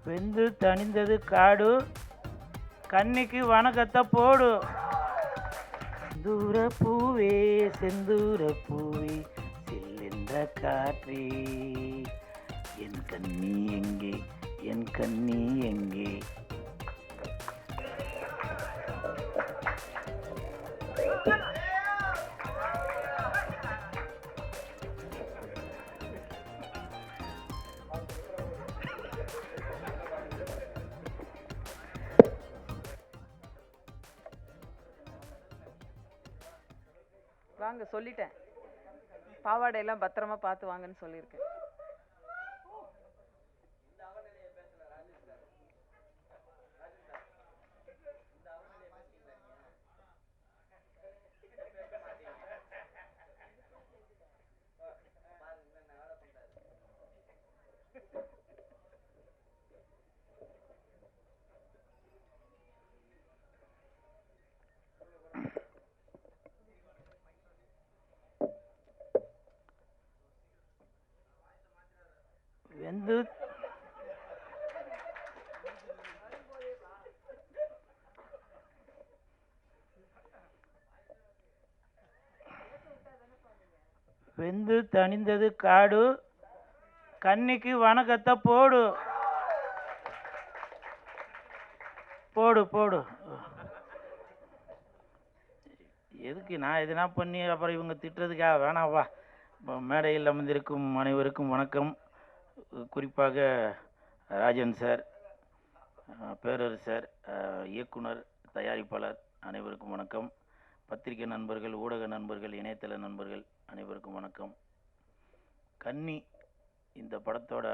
வெந்து தணிந்தது காடு, கன்னிக்கு வணக்கத்தை போடு. செந்தூர பூவே செந்தூர பூவே செல்லென்ற காற்றே, என் கண்ணி எங்கே என் கண்ணி எங்கே. வாங்க, சொல்லிட்டேன். பாவாடையெல்லாம் பத்திரமா பார்த்து வாங்கன்னு சொல்லியிருக்கேன். வெந்து வெந்து தணிந்தது காடு, கன்னிக்கு வணக்கத்தை போடு. போடு போடு. எதுக்கு நான் எதுனா பண்ணி அப்புறம் இவங்க திட்டுறதுக்காக வேணாவா. மேடையில் அமர்ந்திருக்கும் அனைவருக்கும் வணக்கம். குறிப்பாக ராஜன் சார், பேரரசர், இயக்குனர், தயாரிப்பாளர் அனைவருக்கும் வணக்கம். பத்திரிகை நண்பர்கள், ஊடக நண்பர்கள், இணையதள நண்பர்கள் அனைவருக்கும் வணக்கம். கன்னி இந்த படத்தோட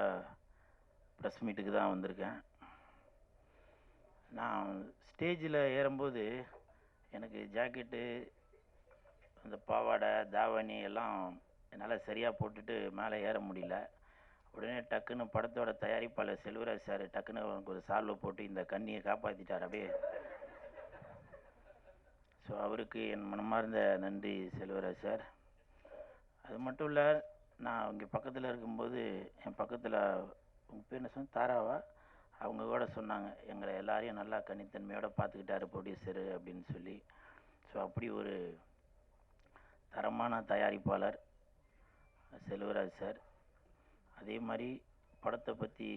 ப்ரெஸ் மீட்டுக்கு தான் வந்திருக்கேன். நான் ஸ்டேஜில் ஏறும்போது எனக்கு ஜாக்கெட்டு, அந்த பாவாடை, தாவணி எல்லாம் என்னால் சரியாக போட்டுட்டு மேலே ஏற முடியல. உடனே டக்குன்னு படத்தோட தயாரிப்பாளர் செல்வராஜ் சார் டக்குன்னு அவனுக்கு ஒரு சால்வை போட்டு இந்த கண்ணியை காப்பாற்றிட்டார் அப்படியே. ஸோ அவருக்கு என் மனமார்ந்த நன்றி செல்வராஜ் சார். அது மட்டும் இல்லை, நான் இங்கே பக்கத்தில் இருக்கும்போது என் பக்கத்தில் உங்கள் பேர் என்ன சொன்ன, தாராவா, அவங்க கூட சொன்னாங்க எங்களை எல்லாரையும் நல்லா கன்னித்தன்மையோடு பார்த்துக்கிட்டாரு ப்ரொடியூசரு அப்படின்னு சொல்லி. ஸோ அப்படி ஒரு தரமான தயாரிப்பாளர் செல்வராஜ் சார். அதே மாதிரி படத்தை பற்றி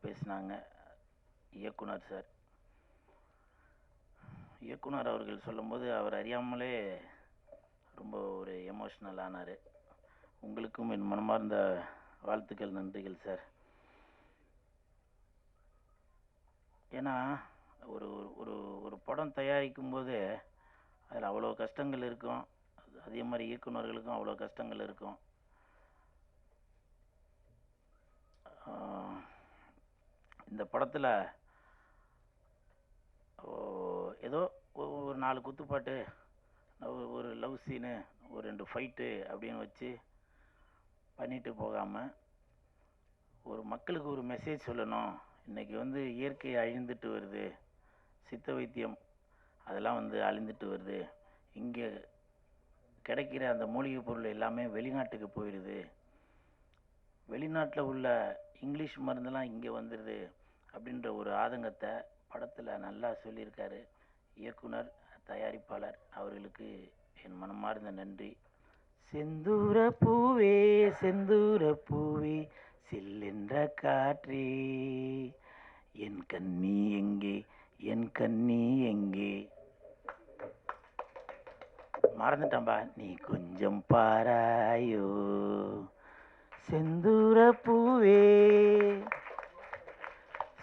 பேசினாங்க இயக்குனர் சார். இயக்குனர் அவர்கள் சொல்லும்போது அவர் அறியாமலே ரொம்ப ஒரு எமோஷ்னல் ஆனார். உங்களுக்கும் என் மனமார்ந்த வாழ்த்துக்கள், நன்றிகள் சார். ஏன்னா ஒரு ஒரு ஒரு படம் தயாரிக்கும் போது அதில் அவ்வளோ கஷ்டங்கள் இருக்கும். அதே மாதிரி இயக்குநர்களுக்கும் அவ்வளோ கஷ்டங்கள் இருக்கும். இந்த படத்தில் ஏதோ ஒரு 4 குத்துப்பாட்டு, ஒரு லவ் சீனு, ஒரு 2 ஃபைட்டு அப்படின்னு வச்சு பண்ணிட்டு போகாமல் ஒரு மக்களுக்கு ஒரு மெசேஜ் சொல்லணும். இன்றைக்கி வந்து இயற்கை அழிந்துட்டு வருது, சித்த வைத்தியம் அதெல்லாம் வந்து அழிந்துட்டு வருது, இங்கே கிடைக்கிற அந்த மூலிகை பொருள் எல்லாமே வெளிநாட்டுக்கு போயிடுது, வெளிநாட்டில் உள்ள இங்கிலீஷ் மருந்தெல்லாம் இங்கே வந்துடுது அப்படின்ற ஒரு ஆதங்கத்தை படத்தில் நல்லா சொல்லியிருக்காரு இயக்குனர், தயாரிப்பாளர் அவர்களுக்கு என் மனமார்ந்த நன்றி. செந்தூர பூவே செந்தூர பூவே சில்லென்ற காற்றே, என் கண்ணி எங்கே என் கண்ணி எங்கே. மறந்துட்டம்பா, நீ கொஞ்சம் பாராயோ செந்தூர பூவே.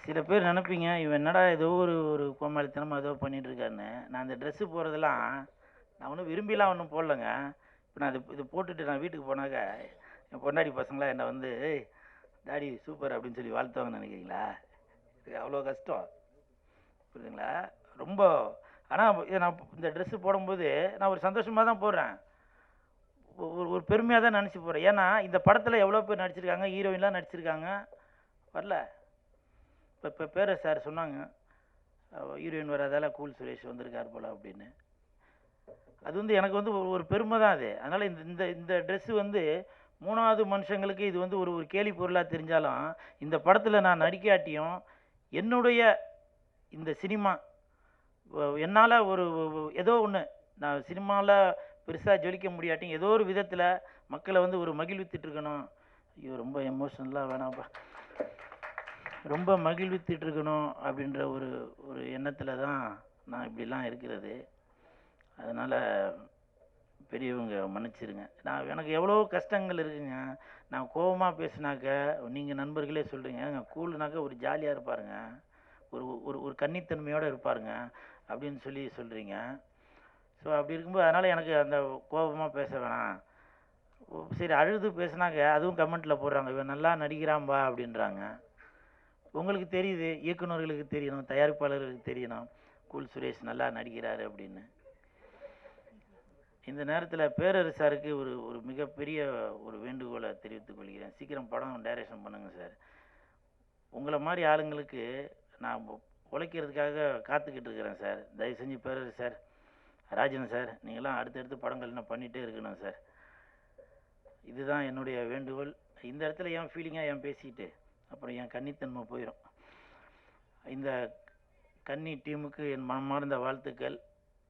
சில பேர் நினைப்பீங்க இவன் என்னடா ஏதோ ஒரு கோமாளித்தனமாக ஏதோ பண்ணிட்டு இருக்காருன்னு. நான் இந்த ட்ரெஸ்ஸு போடுறதெல்லாம் நான் ஒன்றும் விரும்பிலாம் ஒன்றும் போடலைங்க. இப்போ நான் இது போட்டுட்டு நான் வீட்டுக்கு போனாக்க என் பொண்டாடி பசங்களாம் என்னை வந்து டாடி சூப்பர் அப்படின்னு சொல்லி வாழ்த்துவாங்கன்னு நினைக்கிறீங்களா? இது அவ்வளோ கஷ்டம், புரியுதுங்களா? ரொம்ப. ஆனால் நான் இந்த ட்ரெஸ்ஸு போடும்போது நான் ஒரு சந்தோஷமாக தான் போடுறேன், ஒரு பெருமையாக தான் நினச்சி போகிறேன். ஏன்னா இந்த படத்தில் எவ்வளோ பேர் நடிச்சிருக்காங்க, ஹீரோயின்லாம் நடிச்சிருக்காங்க, வரல. இப்போ பேர சார் சொன்னாங்க ஹீரோயின் வராதால கூல் சுரேஷ் வந்திருக்கார் போல் அப்படின்னு. அது வந்து எனக்கு வந்து ஒரு பெருமை தான் அது. அதனால் இந்த இந்த ட்ரெஸ்ஸு வந்து 3வது மனுஷங்களுக்கு இது வந்து ஒரு ஒரு கேலி பொருளாக தெரிஞ்சாலும் இந்த படத்தில் நான் நடிக்காட்டியும் என்னுடைய இந்த சினிமா என்னால் ஏதோ ஒன்று நான் சினிமாவில் பெருசாக ஜொலிக்க முடியாட்டியும் ஏதோ ஒரு விதத்தில் மக்களை வந்து ஒரு மகிழ்வித்துட்டு இருக்கணும். ஐயோ ரொம்ப எமோஷனலாக வேணாம்ப்பா. ரொம்ப மகிழ்வித்துட்டு இருக்கணும் அப்படின்ற ஒரு ஒரு எண்ணத்தில் தான் நான் இப்படிலாம் இருக்கிறது. அதனால் பெரியவங்க மன்னிச்சிருங்க. எனக்கு எவ்வளோ கஷ்டங்கள் இருக்குங்க. நான் கோவமாக பேசினாக்க நீங்கள் நண்பர்களே சொல்கிறீங்க கூல்னாக்க ஒரு ஜாலியாக இருப்பாருங்க, ஒரு ஒரு ஒரு கன்னித்தன்மையோடு இருப்பாருங்க அப்படின்னு சொல்கிறீங்க. ஸோ அப்படி இருக்கும்போது அதனால் எனக்கு அந்த கோபமாக பேச வேணாம். சரி அழுது பேசினாக்க அதுவும் கமெண்ட்டில் போடுறாங்க, இவன் நல்லா நடிக்கிறான்பா அப்படின்றாங்க. உங்களுக்கு தெரியுது, இயக்குநர்களுக்கு தெரியணும், தயாரிப்பாளர்களுக்கு தெரியணும் கூல் சுரேஷ் நல்லா நடிக்கிறாரு அப்படின்னு. இந்த நேரத்தில் பேரரசு சாருக்கு ஒரு ஒரு மிகப்பெரிய ஒரு வேண்டுகோளை தெரிவித்துக் கொள்கிறேன். சீக்கிரம் படம் டைரக்ஷன் பண்ணுங்கள் சார். உங்களை மாதிரி ஆளுங்களுக்கு நான் உழைக்கிறதுக்காக காத்துக்கிட்டு இருக்கிறேன் சார். தயவு செஞ்சு பேரரசு சார், ராஜன் சார், நீங்களாம் அடுத்தடுத்து படங்கள் இன்னும் பண்ணிகிட்டே இருக்கணும் சார். இதுதான் என்னுடைய வேண்டுகோள். இந்த இடத்துல ஏன் ஃபீலிங்காக ஏன் பேசிக்கிட்டு அப்புறம் என் கன்னித்தன்மை போயிடும். இந்த கன்னி டீமுக்கு என் மனமார்ந்த வாழ்த்துக்கள்.